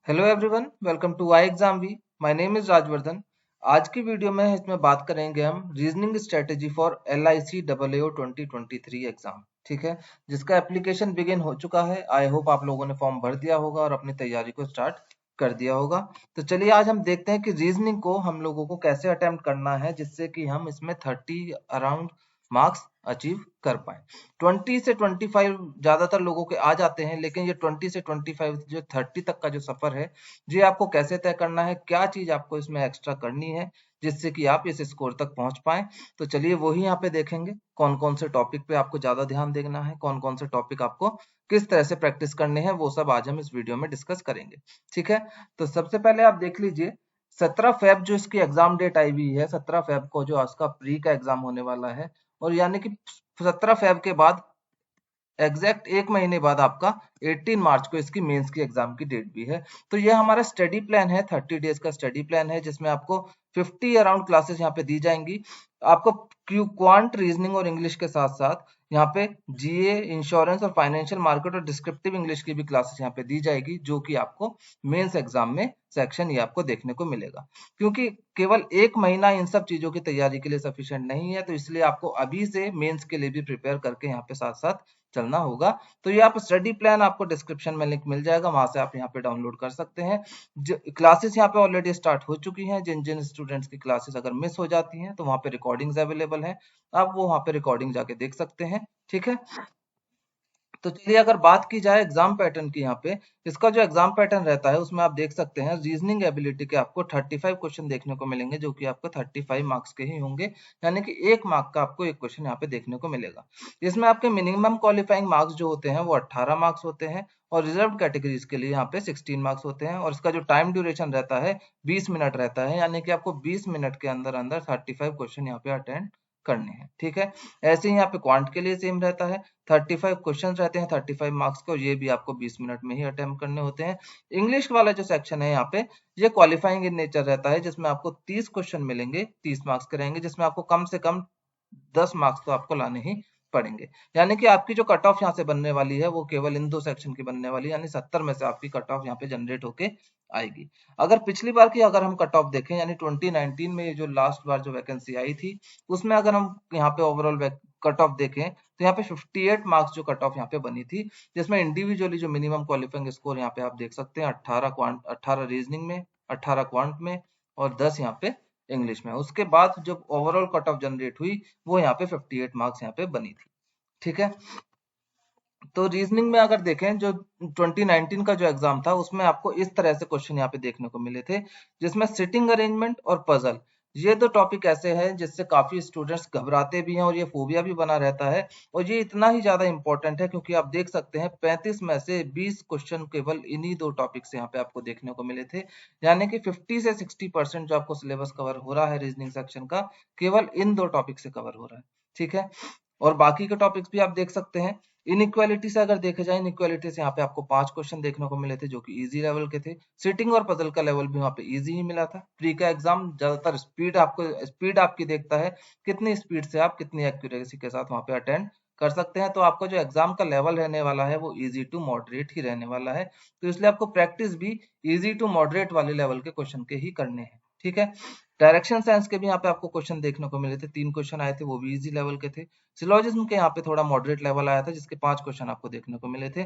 Hello everyone, welcome to I exam V. My name is Rajvardhan. आज की video में इसमें बात करेंगे हम reasoning strategy for LIC AAO 2023 exam. ठीक है, जिसका एप्लीकेशन बिगिन हो चुका है। आई होप आप लोगों ने फॉर्म भर दिया होगा और अपनी तैयारी को स्टार्ट कर दिया होगा। तो चलिए आज हम देखते हैं कि रीजनिंग को हम लोगों को कैसे अटेम्प्ट करना है जिससे कि हम इसमें 30 अराउंड मार्क्स अचीव कर पाए। 20 से 25 ज्यादातर लोगों के आ जाते हैं, लेकिन ये 20 से 25 जो 30 तक का जो सफर है, ये आपको कैसे तय करना है, क्या चीज आपको इसमें एक्स्ट्रा करनी है जिससे कि आप इस स्कोर तक पहुंच पाए। तो चलिए वही यहाँ पे देखेंगे कौन कौन से टॉपिक पे आपको ज्यादा ध्यान देना है, कौन कौन से टॉपिक आपको किस तरह से प्रैक्टिस करने हैं, वो सब आज हम इस वीडियो में डिस्कस करेंगे। ठीक है, तो सबसे पहले आप देख लीजिए 17 फेब जो इसकी एग्जाम डेट आई हुई है, 17 फेब को जो इसका प्री का एग्जाम होने वाला है। और यानी कि 17 फेब के बाद एग्जैक्ट एक महीने बाद आपका 18 मार्च को इसकी मेंस की एग्जाम की डेट भी है। तो ये हमारा स्टडी प्लान है, 30 डेज का स्टडी प्लान है, जिसमें आपको 50 अराउंड क्लासेस यहाँ पे दी जाएंगी। आपको क्वांट, रीजनिंग और इंग्लिश के साथ साथ यहाँ पे GA, इंश्योरेंस और फाइनेंशियल मार्केट और डिस्क्रिप्टिव इंग्लिश की भी क्लासेस यहाँ पे दी जाएगी, जो कि आपको मेंस एग्जाम में सेक्शन ये आपको देखने को मिलेगा। क्योंकि केवल एक महीना इन सब चीजों की तैयारी के लिए सफिशिएंट नहीं है, तो इसलिए आपको अभी से मेंस के लिए भी प्रिपेयर करके यहाँ पे साथ साथ चलना होगा। तो ये आप स्टडी प्लान, आपको डिस्क्रिप्शन में लिंक मिल जाएगा, वहां से आप यहाँ पे डाउनलोड कर सकते हैं। क्लासेस यहाँ पे ऑलरेडी स्टार्ट हो चुकी हैं। जिन जिन स्टूडेंट्स की क्लासेस अगर मिस हो जाती हैं तो वहां पे रिकॉर्डिंग्स अवेलेबल हैं, आप वो वहां पे रिकॉर्डिंग जाके देख सकते हैं। ठीक है, तो चलिए अगर बात की जाए एग्जाम पैटर्न की, यहाँ पे इसका जो एग्जाम पैटर्न रहता है उसमें आप देख सकते हैं रीजनिंग एबिलिटी के आपको 35 क्वेश्चन देखने को मिलेंगे, जो कि आपको 35 मार्क्स के ही होंगे। यानी कि 1 मार्क का आपको एक क्वेश्चन यहाँ पे देखने को मिलेगा। इसमें आपके मिनिमम क्वालिफाइंग मार्क्स जो होते हैं वो 18 मार्क्स होते हैं, और रिजर्व कैटेगरीज के लिए यहाँ पे 16 मार्क्स होते हैं। और इसका जो टाइम ड्यूरेशन रहता है 20 मिनट रहता है, यानी कि आपको 20 मिनट के अंदर अंदर 35 क्वेश्चन यहाँ पे अटेंड करने हैं। ठीक है, ऐसे ही यहाँ पे क्वांट के लिए सेम रहता है, 35 क्वेश्चन रहते हैं 35 मार्क्स के, और ये भी आपको 20 मिनट में ही अटेम्प्ट करने होते हैं। इंग्लिश वाला जो सेक्शन है यहाँ पे, ये क्वालिफाइंग इन नेचर रहता है, जिसमें आपको 30 क्वेश्चन मिलेंगे, 30 मार्क्स के रहेंगे, जिसमें आपको कम से कम 10 मार्क्स तो आपको लाने ही पड़ेंगे। यानी कि आपकी जो कट ऑफ यहाँ से बनने वाली है वो केवल इन दो सेक्शन की बनने वाली है, यानी 70 में से आपकी कट ऑफ यहाँ पे जनरेट होके आएगी। अगर पिछली बार की अगर हम कट ऑफ देखें, यानी 2019 में जो लास्ट बार जो वैकेंसी आई थी, उसमें अगर हम यहाँ पे ओवरऑल कट ऑफ देखें तो यहाँ पे 58 मार्क्स जो कट ऑफ यहाँ पे बनी थी, जिसमें इंडिविजुअली जो मिनिमम क्वालिफाइंग स्कोर यहाँ पे आप देख सकते हैं 18 रीजनिंग में, 18 क्वांट में और 10 यहाँ पे इंग्लिश में। उसके बाद जब ओवरऑल कट ऑफ जनरेट हुई वो यहाँ पे 58 मार्क्स यहाँ पे बनी थी। ठीक है, तो रीजनिंग में अगर देखें जो 2019 का जो एग्जाम था उसमें आपको इस तरह से क्वेश्चन यहाँ पे देखने को मिले थे, जिसमें सिटिंग अरेंजमेंट और पजल, ये दो टॉपिक ऐसे हैं जिससे काफी स्टूडेंट्स घबराते भी हैं और ये फोबिया भी बना रहता है। और ये इतना ही ज्यादा इंपॉर्टेंट है क्योंकि आप देख सकते हैं 35 में से 20 क्वेश्चन केवल इन्हीं दो टॉपिक से यहाँ पे आपको देखने को मिले थे। यानी कि 50 से 60% जो आपको सिलेबस कवर हो रहा है रीजनिंग सेक्शन का, केवल इन दो टॉपिक से कवर हो रहा है। ठीक है, और बाकी के टॉपिक्स भी आप देख सकते हैं। इनइक्वालिटी से अगर देखे जाए, इनइक्वालिटी से यहाँ पे आपको 5 क्वेश्चन देखने को मिले थे जो कि इजी लेवल के थे। सिटिंग और पजल का लेवल भी वहाँ पे इजी ही मिला था। प्री का एग्जाम ज्यादातर स्पीड आपकी देखता है, कितनी स्पीड से आप कितनी एक्यूरेसी के साथ वहाँ पे अटेंड कर सकते हैं। तो आपका जो एग्जाम का लेवल रहने वाला है वो इजी टू मॉडरेट ही रहने वाला है, तो इसलिए आपको प्रैक्टिस भी इजी टू मॉडरेट वाले लेवल के क्वेश्चन के ही करने हैं। ठीक है, डायरेक्शन साइंस के भी यहाँ पे आपको क्वेश्चन देखने को मिले थे, 3 क्वेश्चन आए थे, वो भी इजी लेवल के थे। सिलोजिज्म के यहाँ पे थोड़ा मॉडरेट लेवल आया था, जिसके 5 क्वेश्चन आपको देखने को मिले थे।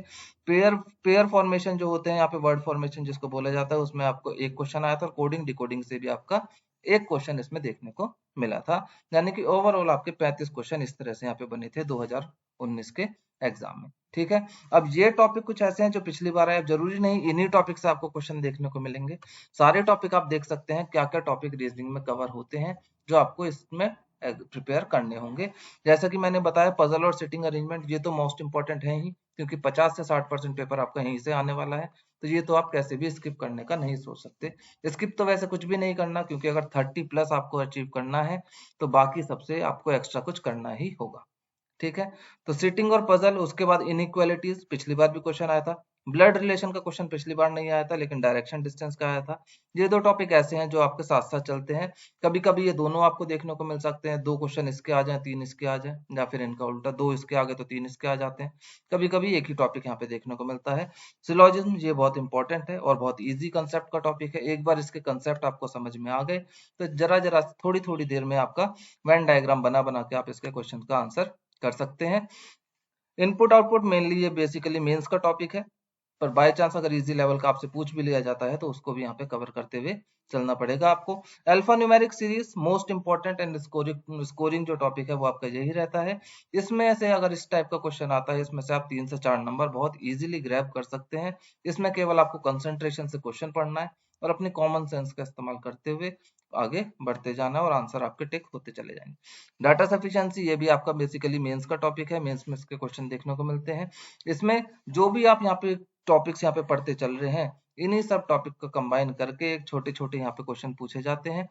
पेयर पेयर फॉर्मेशन जो होते हैं यहाँ पे, वर्ड फॉर्मेशन जिसको बोला जाता है, उसमें आपको एक क्वेश्चन आया था, और कोडिंग डिकोडिंग से भी आपका एक क्वेश्चन इसमें देखने को मिला था। यानी कि ओवरऑल आपके 35 क्वेश्चन इस तरह से यहाँ पे बने थे 2019 के एग्जाम में। ठीक है, अब ये टॉपिक कुछ ऐसे हैं जो पिछली बार आए, अब जरूरी नहीं इन्हीं टॉपिक से आपको क्वेश्चन देखने को मिलेंगे। सारे टॉपिक आप देख सकते हैं क्या क्या टॉपिक रीजनिंग में कवर होते हैं जो आपको इसमें प्रिपेयर करने होंगे। जैसा कि मैंने बताया, पजल और सिटिंग अरेंजमेंट ये तो मोस्ट इंपॉर्टेंट है ही, क्योंकि 50 से 60% पेपर आपका यहीं से आने वाला है, तो ये तो आप कैसे भी स्किप करने का नहीं सोच सकते। स्किप तो वैसे कुछ भी नहीं करना, क्योंकि अगर 30 प्लस आपको अचीव करना है तो बाकी सबसे आपको एक्स्ट्रा कुछ करना ही होगा। ठीक है, तो सिटिंग और पजल, उसके बाद इनइक्वालिटीज, पिछली बार भी क्वेश्चन आया था, ब्लड रिलेशन का क्वेश्चन पिछली बार नहीं आया था, लेकिन डायरेक्शन डिस्टेंस का आया था। ये दो टॉपिक ऐसे हैं जो आपके साथ साथ चलते हैं। कभी कभी ये दोनों आपको देखने को मिल सकते हैं, 2 क्वेश्चन इसके आ जाए 3 इसके आ जाए, या फिर इनका उल्टा 2 इसके आ गए तो 3 इसके आ जाते हैं। कभी कभी एक ही टॉपिक यहाँ पे देखने को मिलता है। सिलोजिज्म ये बहुत इंपॉर्टेंट है और बहुत ईजी कंसेप्ट का टॉपिक है। एक बार इसके कंसेप्ट आपको समझ में आ गए तो जरा जरा थोड़ी थोड़ी देर में आपका वेन डायग्राम बना बना के आप इसके क्वेश्चन का आंसर कर सकते हैं। इनपुट आउटपुट मेनली ये बेसिकली मेंस का टॉपिक है, पर बाय चांस अगर इजी लेवल का आपसे पूछ भी लिया जाता है तो उसको भी यहाँ पे कवर करते हुए चलना पड़ेगा आपको। Alpha numeric series most important and scoring जो टॉपिक है वो आपका यही रहता है। इसमें से अगर इस टाइप का क्वेश्चन आता है, इसमें से आप 3 से 4 नंबर बहुत इजीली ग्रैब कर सकते हैं। इसमें केवल आपको कंसंट्रेशन से क्वेश्चन पढ़ना है और अपने कॉमन सेंस का इस्तेमाल करते हुए आगे बढ़ते जाना है और आंसर आपके टिक होते चले जाएंगे। डाटा सफिशिएंसी ये भी आपका बेसिकली मेंस का टॉपिक है, मेंस में इसके क्वेश्चन देखने को मिलते हैं। इसमें जो भी आप यहाँ पे टॉपिक्स यहाँ पे पढ़ते चल रहे हैं, इन्हीं सब टॉपिक को कंबाइन करके एक छोटे छोटे यहाँ पे क्वेश्चन पूछे जाते हैं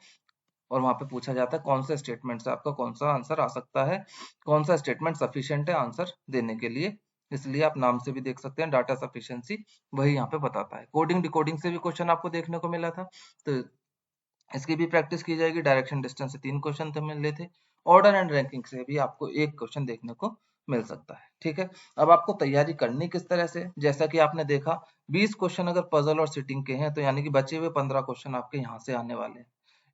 और वहां पे पूछा जाता है कौन से स्टेटमेंट से आपका कौन सा आंसर आ सकता है, कौन सा स्टेटमेंट सफिशिएंट है आंसर देने के लिए। इसलिए आप नाम से भी देख सकते हैं, डाटा सफिशिएंसी वही यहाँ पे बताता है। कोडिंग डिकोडिंग से भी क्वेश्चन आपको देखने को मिला था, तो इसकी भी प्रैक्टिस की जाएगी। डायरेक्शन डिस्टेंस से 3 क्वेश्चन तो मिले थे। ऑर्डर एंड रैंकिंग से भी आपको 1 क्वेश्चन देखने को मिल सकता है। ठीक है, अब आपको तैयारी करनी किस तरह से, जैसा कि आपने देखा 20 क्वेश्चन अगर पजल और सिटिंग के हैं तो यानी कि बचे हुए 15 क्वेश्चन आपके यहाँ से आने वाले हैं,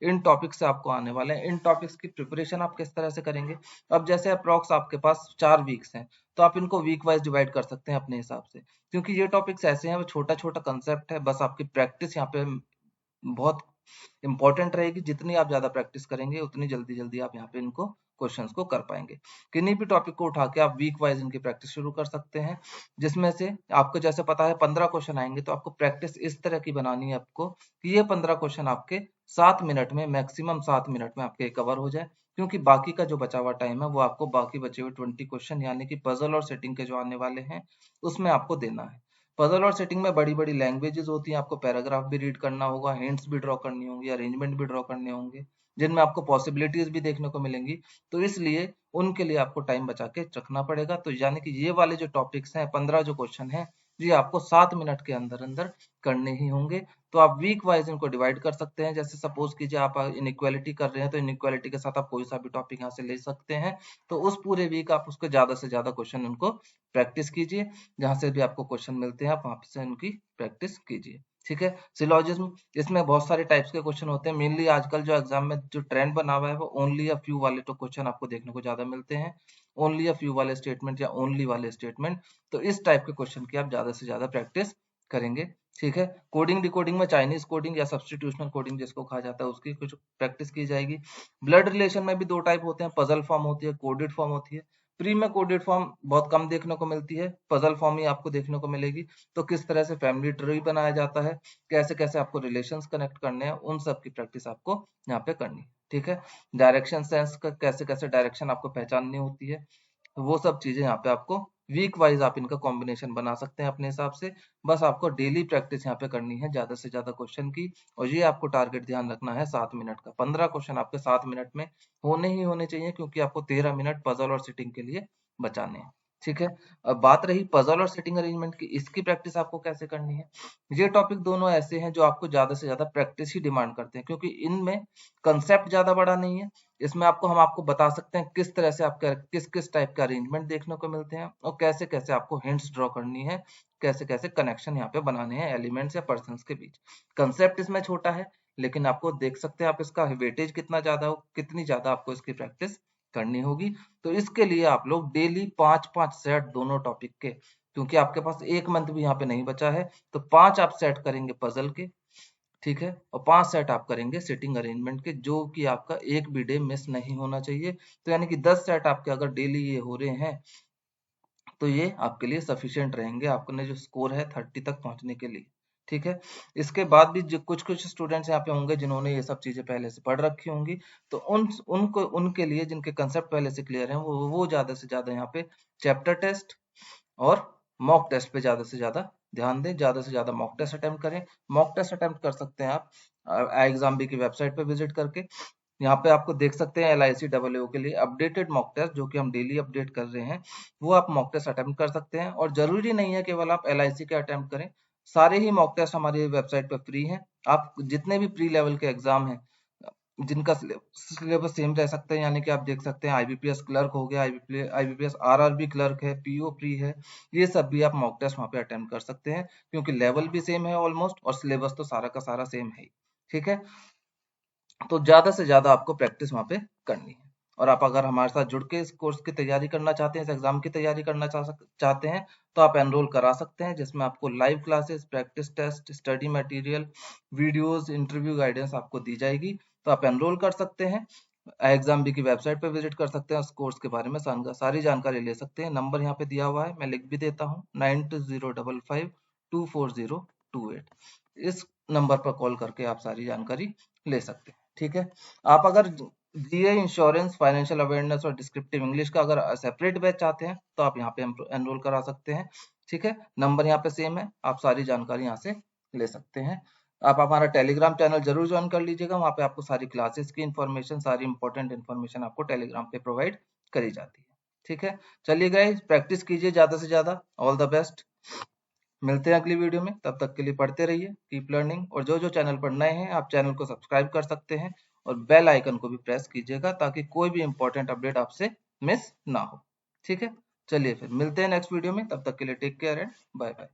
इन टॉपिक से आपको आने वाले हैं। इन टॉपिक्स की प्रिपरेशन आप किस तरह से करेंगे, अब जैसे अप्रॉक्स आपके पास 4 वीक्स हैं तो आप इनको वीक वाइज डिवाइड कर सकते हैं अपने हिसाब से, क्योंकि ये टॉपिक्स ऐसे हैं वो छोटा छोटा कंसेप्ट है, बस आपकी प्रैक्टिस यहाँ पे बहुत इंपॉर्टेंट रहेगी। जितनी आप ज्यादा प्रैक्टिस करेंगे उतनी जल्दी जल्दी आप यहाँ पे इनको क्वेश्चंस को कर पाएंगे। किन्हीं भी टॉपिक को उठा के आप वीक वाइज इनकी प्रैक्टिस शुरू कर सकते हैं, जिसमें से आपको जैसे पता है 15 क्वेश्चन आएंगे, तो आपको प्रैक्टिस इस तरह की बनानी है आपको कि ये 15 क्वेश्चन आपके 7 मिनट में, मैक्सिमम 7 मिनट में आपके कवर हो जाए, क्योंकि बाकी का जो बचा हुआ टाइम है वो आपको बाकी बचे हुए 20 क्वेश्चन यानी कि पजल और सेटिंग के जो आने वाले हैं उसमें आपको देना है। पजल और सेटिंग में बड़ी बड़ी लैंग्वेजेस होती हैं, आपको पैराग्राफ भी रीड करना होगा, हिंट्स भी ड्रॉ करनी होंगी, अरेंजमेंट भी ड्रॉ करने होंगे, जिनमें आपको पॉसिबिलिटीज भी देखने को मिलेंगी। तो इसलिए उनके लिए आपको टाइम बचा के रखना पड़ेगा। तो यानी कि ये वाले जो टॉपिक्स हैं, 15 जो क्वेश्चन हैं, ये आपको 7 मिनट के अंदर अंदर करने ही होंगे। तो आप वीक वाइज इनको डिवाइड कर सकते हैं। जैसे सपोज कीजिए आप इनइक्वालिटी कर रहे हैं, तो इनइक्वालिटी के साथ आप कोई सा भी टॉपिक यहाँ से ले सकते हैं। तो उस पूरे वीक आप उसको ज्यादा से ज्यादा क्वेश्चन उनको प्रैक्टिस कीजिए, जहां से भी आपको क्वेश्चन मिलते हैं आप वहां से उनकी प्रैक्टिस कीजिए। ठीक है, सिलोजिज्म, इसमें बहुत सारे टाइप्स के क्वेश्चन होते हैं। मेनली आजकल जो एग्जाम में जो ट्रेंड बना हुआ है वो ओनली अ फ्यू वाले तो क्वेश्चन आपको देखने को ज्यादा मिलते हैं, ओनली अ फ्यू वाले स्टेटमेंट या ओनली वाले स्टेटमेंट। तो इस टाइप के क्वेश्चन की आप ज्यादा से ज्यादा प्रैक्टिस करेंगे। ठीक है, कोडिंग डिकोडिंग में चाइनीज कोडिंग या सब्सटीट्यूशनल कोडिंग जिसको कहा जाता है उसकी कुछ प्रैक्टिस की जाएगी। ब्लड रिलेशन में भी 2 टाइप होते हैं, पजल फॉर्म होती है, कोडेड फॉर्म होती है। प्री में कोडेड फॉर्म बहुत कम देखने को मिलती है, पजल फॉर्म ही आपको देखने को मिलेगी। तो किस तरह से फैमिली ट्री बनाया जाता है, कैसे कैसे आपको रिलेशंस कनेक्ट करने हैं, उन सब की प्रैक्टिस आपको यहाँ पे करनी है। ठीक है, डायरेक्शन सेंस का कैसे कैसे डायरेक्शन आपको पहचाननी होती है, तो वो सब चीजें यहाँ पे आपको वीक वाइज आप इनका कॉम्बिनेशन बना सकते हैं अपने हिसाब से। बस आपको डेली प्रैक्टिस यहाँ पे करनी है ज्यादा से ज्यादा क्वेश्चन की, और ये आपको टारगेट ध्यान रखना है 7 मिनट का। 15 क्वेश्चन आपके 7 मिनट में होने ही होने चाहिए, क्योंकि आपको 13 मिनट पजल और सिटिंग के लिए बचाने हैं। ठीक है, अब बात रही पजल और सेटिंग अरेंजमेंट की, इसकी प्रैक्टिस आपको कैसे करनी है। ये टॉपिक दोनों ऐसे हैं जो आपको ज्यादा से ज्यादा प्रैक्टिस ही डिमांड करते हैं, क्योंकि इनमें कंसेप्ट ज्यादा बड़ा नहीं है। इसमें हम आपको बता सकते हैं किस तरह से आपका किस किस टाइप के अरेंजमेंट देखने को मिलते हैं, और कैसे कैसे आपको हिंट्स ड्रॉ करनी है, कैसे कैसे कनेक्शन यहाँ पे बनाने हैं एलिमेंट्स या पर्सन्स के बीच। कंसेप्ट इसमें छोटा है, लेकिन आपको देख सकते हैं आप इसका वेटेज कितना ज्यादा हो, कितनी ज्यादा आपको इसकी प्रैक्टिस करनी होगी। तो इसके लिए आप लोग डेली 5-5 सेट दोनों टॉपिक के, क्योंकि आपके पास एक मंथ भी यहाँ पे नहीं बचा है, तो 5 आप सेट करेंगे पजल के। ठीक है, और 5 सेट आप करेंगे सिटिंग अरेंजमेंट के, जो कि आपका एक भी डे मिस नहीं होना चाहिए। तो यानी कि 10 सेट आपके अगर डेली ये हो रहे हैं तो ये आपके लिए सफिशिएंट रहेंगे, आपने जो स्कोर है 30 तक पहुंचने के लिए। ठीक है, इसके बाद भी जो कुछ कुछ स्टूडेंट्स यहाँ पे होंगे जिन्होंने ये सब चीजें पहले से पढ़ रखी होंगी, तो उनको उनके लिए जिनके कंसेप्ट पहले से क्लियर हैं वो ज्यादा से ज्यादा यहाँ पे चैप्टर टेस्ट और मॉक टेस्ट पे ज्यादा से ज्यादा ध्यान दें, ज्यादा से ज्यादा मॉक टेस्ट अटेम्प्ट करें। मॉक टेस्ट अटेम्प्ट कर सकते हैं आप एग्जाम बी की वेबसाइट पे विजिट करके, यहाँ पे आपको देख सकते हैं LIC AAO के लिए अपडेटेड मॉक टेस्ट जो कि हम डेली अपडेट कर रहे हैं, वो आप मॉक टेस्ट अटेम्प्ट कर सकते हैं। और जरूरी नहीं है केवल आप LIC के अटेम्प्ट करें, सारे ही मॉक टेस्ट हमारी वेबसाइट पर फ्री हैं। आप जितने भी प्री लेवल के एग्जाम हैं जिनका सिलेबस सेम रह सकते हैं, यानी कि आप देख सकते हैं IBPS क्लर्क हो गया, IBPS RRB क्लर्क है, PO प्री है, ये सब भी आप मॉक टेस्ट वहाँ पे अटेम्प्ट कर सकते हैं, क्योंकि लेवल भी सेम है ऑलमोस्ट और सिलेबस तो सारा का सारा सेम है। ठीक है, तो ज्यादा से ज्यादा आपको प्रैक्टिस वहाँ पे करनी है। और आप अगर हमारे साथ जुड़ के इस कोर्स की तैयारी करना चाहते हैं, इस एग्जाम की तैयारी करना चाहते हैं, तो आप एनरोल करा सकते हैं, जिसमें आपको live classes, practice test, study material, videos, interview guidance आपको दी जाएगी। तो आप एनरोल कर सकते हैं, एग्जाम बी की वेबसाइट पर विजिट कर सकते हैं, उस कोर्स के बारे में सारी जानकारी ले सकते हैं। नंबर यहाँ पे दिया हुआ है, मैं लिख भी देता हूँ, 9205524028। इस नंबर पर कॉल करके आप सारी जानकारी ले सकते हैं। ठीक है, आप अगर GA इंश्योरेंस, फाइनेंशियल अवेयरनेस और डिस्क्रिप्टिव इंग्लिश का अगर सेपरेट बैच चाहते हैं तो आप यहाँ पे एनरोल करा सकते हैं। ठीक है, नंबर यहाँ पे सेम है, आप सारी जानकारी यहाँ से ले सकते हैं। आप हमारा टेलीग्राम चैनल जरूर ज्वाइन कर लीजिएगा, वहाँ पे आपको सारी क्लासेस की इंफॉर्मेशन, सारी इंपॉर्टेंट इंफॉर्मेशन आपको टेलीग्राम पे प्रोवाइड करी जाती है। ठीक है, चलिए गाइस, प्रैक्टिस कीजिए ज्यादा से ज्यादा। ऑल द बेस्ट, मिलते हैं अगली वीडियो में, तब तक के लिए पढ़ते रहिए, कीप लर्निंग। और जो जो चैनल पर नए हैं, आप चैनल को सब्सक्राइब कर सकते हैं और बेल आइकन को भी प्रेस कीजिएगा, ताकि कोई भी इंपॉर्टेंट अपडेट आपसे मिस ना हो। ठीक है, चलिए फिर मिलते हैं नेक्स्ट वीडियो में, तब तक के लिए take care and bye bye.